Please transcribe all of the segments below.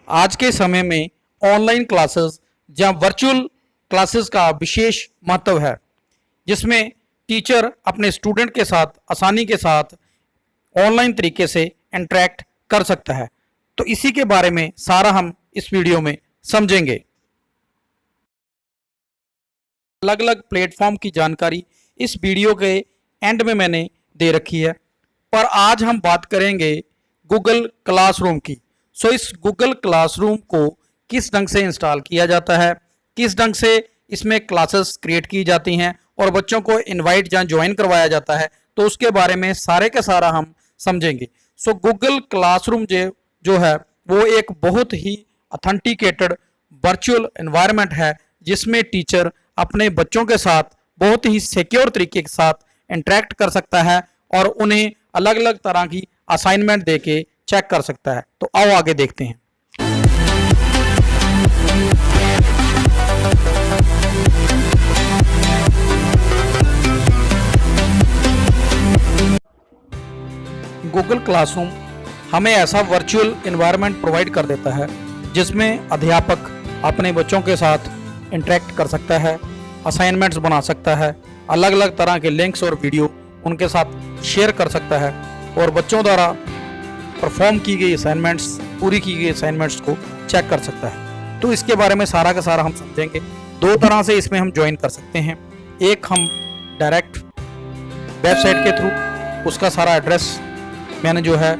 आज के समय में ऑनलाइन क्लासेस या वर्चुअल क्लासेस का विशेष महत्व है, जिसमें टीचर अपने स्टूडेंट के साथ आसानी के साथ ऑनलाइन तरीके से इंटरेक्ट कर सकता है। तो इसी के बारे में सारा हम इस वीडियो में समझेंगे। अलग अलग प्लेटफॉर्म की जानकारी इस वीडियो के एंड में मैंने दे रखी है, पर आज हम बात करेंगे गूगल क्लासरूम की। इस गूगल क्लासरूम को किस ढंग से इंस्टॉल किया जाता है, किस ढंग से इसमें क्लासेस क्रिएट की जाती हैं और बच्चों को इनवाइट या ज्वाइन करवाया जाता है, तो उसके बारे में सारे का सारा हम समझेंगे। गूगल क्लासरूम जो है वो एक बहुत ही ऑथेंटिकेटेड वर्चुअल एनवायरनमेंट है, जिसमें टीचर अपने बच्चों के साथ बहुत ही सिक्योर तरीके के साथ इंटरेक्ट कर सकता है और उन्हें अलग अलग तरह की असाइनमेंट देके चेक कर सकता है। तो आओ आगे देखते हैं। गूगल क्लासरूम हमें ऐसा वर्चुअल एनवायरनमेंट प्रोवाइड कर देता है जिसमें अध्यापक अपने बच्चों के साथ इंटरेक्ट कर सकता है, असाइनमेंट्स बना सकता है, अलग अलग तरह के लिंक्स और वीडियो उनके साथ शेयर कर सकता है और बच्चों द्वारा परफॉर्म की गई असाइनमेंट्स, पूरी की गई असाइनमेंट्स को चेक कर सकता है। तो इसके बारे में सारा का सारा हम समझेंगे। दो तरह से इसमें हम ज्वाइन कर सकते हैं। एक हम डायरेक्ट वेबसाइट के थ्रू, उसका सारा एड्रेस मैंने जो है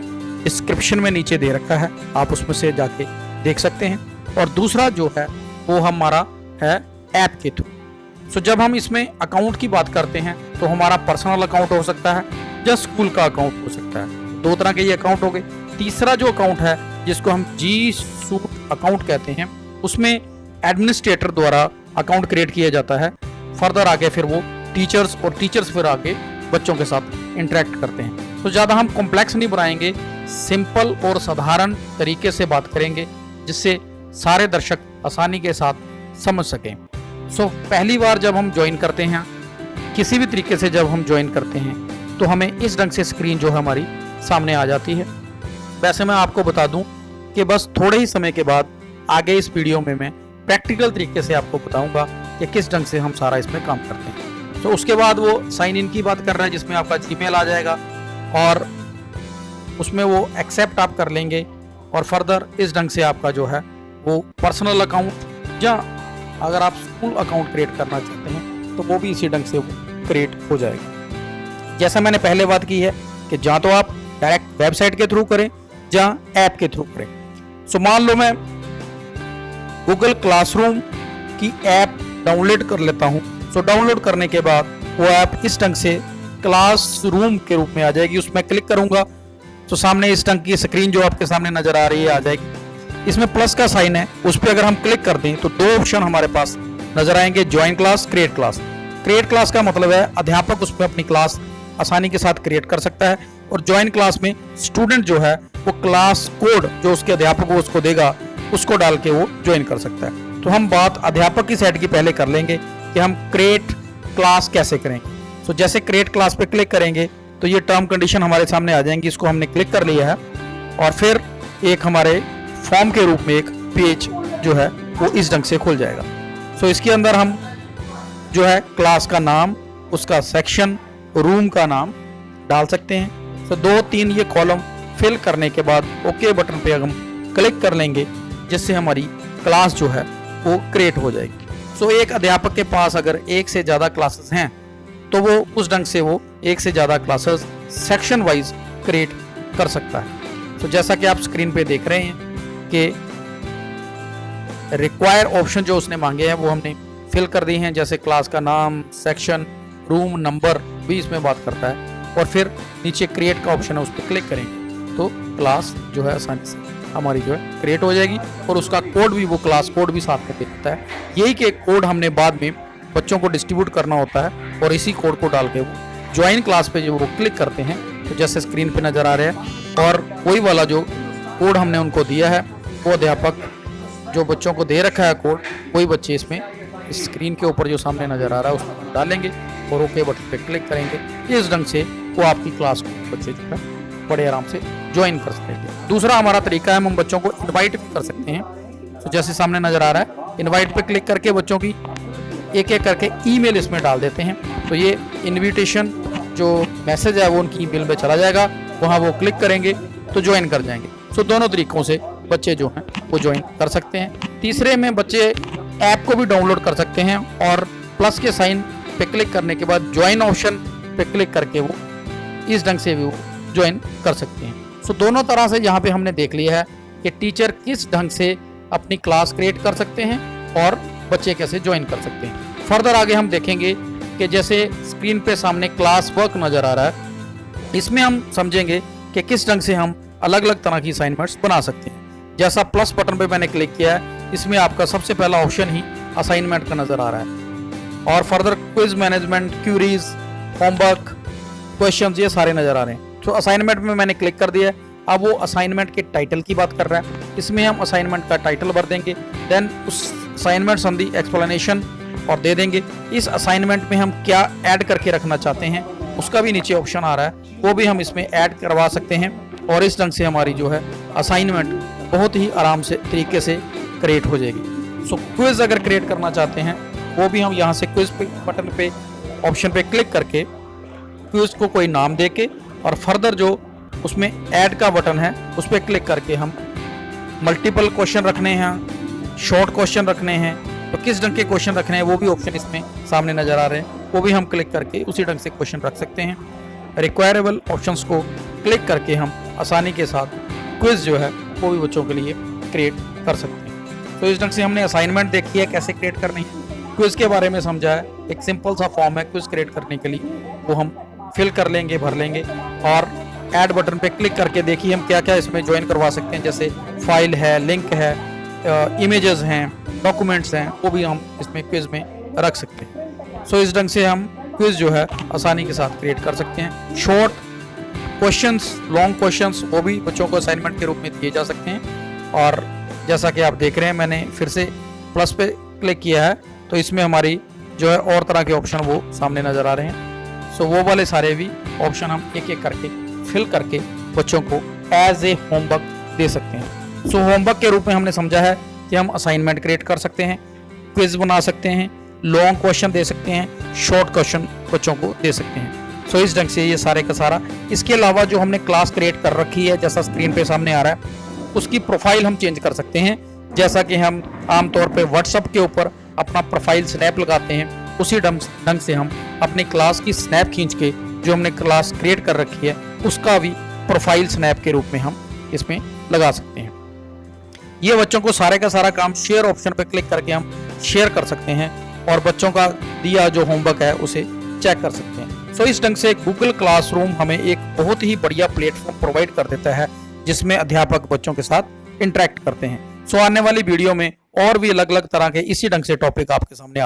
डिस्क्रिप्शन में नीचे दे रखा है, आप उसमें से जाके देख सकते हैं। और दूसरा जो है वो हमारा है ऐप के थ्रू। जब हम इसमें अकाउंट की बात करते हैं तो हमारा पर्सनल अकाउंट हो सकता है या स्कूल का अकाउंट हो सकता है। दो तरह के ये अकाउंट हो गए। तीसरा जो अकाउंट है जिसको हम जी सूट अकाउंट कहते हैं, उसमें एडमिनिस्ट्रेटर द्वारा अकाउंट क्रिएट किया जाता है। फर्दर आगे फिर वो टीचर्स और टीचर्स फिर आगे बच्चों के साथ इंटरेक्ट करते हैं। तो ज़्यादा हम कॉम्प्लेक्स नहीं बनाएंगे, सिंपल और साधारण तरीके से बात करेंगे जिससे सारे दर्शक आसानी के साथ समझ सकें। पहली बार जब हम ज्वाइन करते हैं, किसी भी तरीके से जब हम ज्वाइन करते हैं, तो हमें इस ढंग से स्क्रीन जो है हमारी सामने आ जाती है। वैसे मैं आपको बता दूं कि बस थोड़े ही समय के बाद आगे इस वीडियो में मैं प्रैक्टिकल तरीके से आपको बताऊंगा कि किस ढंग से हम सारा इसमें काम करते हैं। उसके बाद वो साइन इन की बात कर रहा है, जिसमें आपका जीमेल आ जाएगा और उसमें वो एक्सेप्ट आप कर लेंगे और फर्दर इस ढंग से आपका जो है वो पर्सनल अकाउंट या अगर आप स्कूल अकाउंट क्रिएट करना चाहते हैं तो वो भी इसी ढंग से वो क्रिएट हो जाएगा। जैसा मैंने पहले बात की है कि जहाँ तो आप डायरेक्ट वेबसाइट के थ्रू करें या ऐप के थ्रू करें। मान लो मैं गूगल क्लासरूम की ऐप डाउनलोड कर लेता हूँ। डाउनलोड करने के बाद वो ऐप इस ढंग से क्लासरूम के रूप में आ जाएगी। उसमें क्लिक करूंगा तो सामने इस ढंग की स्क्रीन जो आपके सामने नजर आ रही है आ जाएगी। इसमें प्लस का साइन है, उस पर अगर हम क्लिक कर दें तो दो ऑप्शन हमारे पास नजर आएंगे, join class, create class. Create class का मतलब है अध्यापक उस पर अपनी क्लास आसानी के साथ क्रिएट कर सकता है और ज्वाइन क्लास में स्टूडेंट जो है वो क्लास कोड जो उसके अध्यापक को उसको देगा उसको डाल के वो ज्वाइन कर सकता है। तो हम बात अध्यापक की साइड की पहले कर लेंगे कि हम क्रिएट क्लास कैसे करेंगे। जैसे क्रिएट क्लास पे क्लिक करेंगे तो ये टर्म कंडीशन हमारे सामने आ जाएंगी। इसको हमने क्लिक कर लिया है और फिर एक हमारे फॉर्म के रूप में एक पेज जो है वो इस ढंग से खुल जाएगा। इसके अंदर हम जो है क्लास का नाम, उसका सेक्शन, रूम का नाम डाल सकते हैं। 2-3 ये कॉलम फिल करने के बाद ओके बटन पे हम क्लिक कर लेंगे, जिससे हमारी क्लास जो है वो क्रिएट हो जाएगी। एक अध्यापक के पास अगर एक से ज़्यादा क्लासेस हैं तो वो उस ढंग से वो एक से ज़्यादा क्लासेस सेक्शन वाइज क्रिएट कर सकता है। जैसा कि आप स्क्रीन पे देख रहे हैं कि रिक्वायर ऑप्शन जो उसने मांगे हैं वो हमने फिल कर दिए हैं, जैसे क्लास का नाम, सेक्शन, रूम नंबर भी इसमें बात करता है। और फिर नीचे क्रिएट का ऑप्शन है, उस पर क्लिक करेंगे तो क्लास जो है आसानी से हमारी जो है क्रिएट हो जाएगी और उसका कोड भी, वो क्लास कोड भी साथ में देता है। यही के कोड हमने बाद में बच्चों को डिस्ट्रीब्यूट करना होता है और इसी कोड को डाल के वो ज्वाइन क्लास पे जो वो क्लिक करते हैं तो जैसे स्क्रीन पे नज़र आ रहा है और वही वाला जो कोड हमने उनको दिया है वो अध्यापक जो बच्चों को दे रखा है कोड, वही बच्चे इसमें इस स्क्रीन के ऊपर जो सामने नज़र आ रहा है उसको डालेंगे और ओके बटन पे क्लिक करेंगे। इस ढंग से वो आपकी क्लास को बच्चे जो है बड़े आराम से ज्वाइन कर सकेंगे। दूसरा हमारा तरीका है, हम बच्चों को इनवाइट भी कर सकते हैं। तो जैसे सामने नज़र आ रहा है, इनवाइट पे क्लिक करके बच्चों की एक एक करके ईमेल इसमें डाल देते हैं। तो ये इनविटेशन जो मैसेज है वो उनकी ईमेल में चला जाएगा, वहाँ वो क्लिक करेंगे तो ज्वाइन कर जाएंगे। सो दोनों तरीक़ों से बच्चे जो हैं वो ज्वाइन कर सकते हैं। तीसरे में बच्चे ऐप को भी डाउनलोड कर सकते हैं और प्लस के साइन पे क्लिक करने के बाद ज्वाइन ऑप्शन पे क्लिक करके वो इस ढंग से भी वो ज्वाइन कर सकते हैं। सो दोनों तरह से यहाँ पे हमने देख लिया है कि टीचर किस ढंग से अपनी क्लास क्रिएट कर सकते हैं और बच्चे कैसे ज्वाइन कर सकते हैं। फर्दर आगे हम देखेंगे कि जैसे स्क्रीन पे सामने क्लास वर्क नज़र आ रहा है, इसमें हम समझेंगे कि किस ढंग से हम अलग अलग तरह की असाइनमेंट्स बना सकते हैं। जैसा प्लस बटन पे मैंने क्लिक किया है, इसमें आपका सबसे पहला ऑप्शन ही असाइनमेंट का नज़र आ रहा है और further quiz management, queries, homework, questions ये सारे नज़र आ रहे हैं। तो असाइनमेंट में मैंने क्लिक कर दिया है। अब वो असाइनमेंट के टाइटल की बात कर रहा है, इसमें हम असाइनमेंट का टाइटल भर देंगे, देन उस असाइनमेंट संबंधी एक्सप्लेनेशन और दे देंगे। इस असाइनमेंट में हम क्या ऐड करके रखना चाहते हैं उसका भी नीचे ऑप्शन आ रहा है, वो भी हम इसमें ऐड करवा सकते हैं और इस ढंग से हमारी जो है असाइनमेंट बहुत ही आराम से तरीके से क्रिएट हो जाएगी। सो क्विज अगर क्रिएट करना चाहते हैं वो भी हम यहाँ से क्विज पे बटन पे ऑप्शन पे क्लिक करके क्विज को कोई नाम दे के और फर्दर जो उसमें ऐड का बटन है उस पर क्लिक करके हम मल्टीपल क्वेश्चन रखने हैं, शॉर्ट क्वेश्चन रखने हैं, तो किस ढंग के क्वेश्चन रखने हैं वो भी ऑप्शन इसमें सामने नज़र आ रहे हैं, वो भी हम क्लिक करके उसी ढंग से क्वेश्चन रख सकते हैं। रिक्वायरेबल ऑप्शंस को क्लिक करके हम आसानी के साथ क्विज जो है वो भी बच्चों के लिए क्रिएट कर सकते हैं। तो इस ढंग से हमने असाइनमेंट देखी है कैसे क्रिएट करनी है, क्विज के बारे में समझा है। एक सिंपल सा फॉर्म है क्विज क्रिएट करने के लिए, वो हम फिल कर लेंगे, भर लेंगे और ऐड बटन पे क्लिक करके देखिए हम क्या क्या इसमें ज्वाइन करवा सकते हैं। जैसे फाइल है, लिंक है, इमेजेस हैं, डॉक्यूमेंट्स हैं, वो भी हम इसमें क्विज में रख सकते हैं। सो इस ढंग से हम क्विज जो है आसानी के साथ क्रिएट कर सकते हैं। शॉर्ट क्वेश्चंस, लॉन्ग क्वेश्चंस वो भी बच्चों को असाइनमेंट के रूप में दिए जा सकते हैं। और जैसा कि आप देख रहे हैं, मैंने फिर से प्लस पे क्लिक किया है तो इसमें हमारी जो है और तरह के ऑप्शन वो सामने नज़र आ रहे हैं। सो वो वाले सारे भी ऑप्शन हम एक एक करके फिल करके बच्चों को एज ए होमवर्क दे सकते हैं। सो होमवर्क के रूप में हमने समझा है कि हम असाइनमेंट क्रिएट कर सकते हैं, क्विज बना सकते हैं, लॉन्ग क्वेश्चन दे सकते हैं, शॉर्ट क्वेश्चन बच्चों को दे सकते हैं। सो इस ढंग से ये सारे का सारा। इसके अलावा जो हमने क्लास क्रिएट कर रखी है जैसा स्क्रीन पे सामने आ रहा है, उसकी प्रोफाइल हम चेंज कर सकते हैं। जैसा कि हम आमतौर पे व्हाट्सएप के ऊपर अपना प्रोफाइल स्नैप लगाते हैं, उसी ढंग से हम अपनी क्लास की स्नैप खींच के जो हमने क्लास क्रिएट कर रखी है उसका भी प्रोफाइल स्नैप के रूप में हम इसमें लगा सकते हैं। ये बच्चों को सारे का सारा काम शेयर ऑप्शन पर क्लिक करके हम शेयर कर सकते हैं और बच्चों का दिया जो होमवर्क है उसे चेक कर सकते हैं। सो इस ढंग से गूगल क्लासरूम हमें एक बहुत ही बढ़िया प्लेटफॉर्म प्रोवाइड कर देता है जिसमें अध्यापक बच्चों के साथ इंटरेक्ट करते हैं। सो आने वाली वीडियो में और भी अलग अलग तरह के इसी ढंग से टॉपिक आपके सामने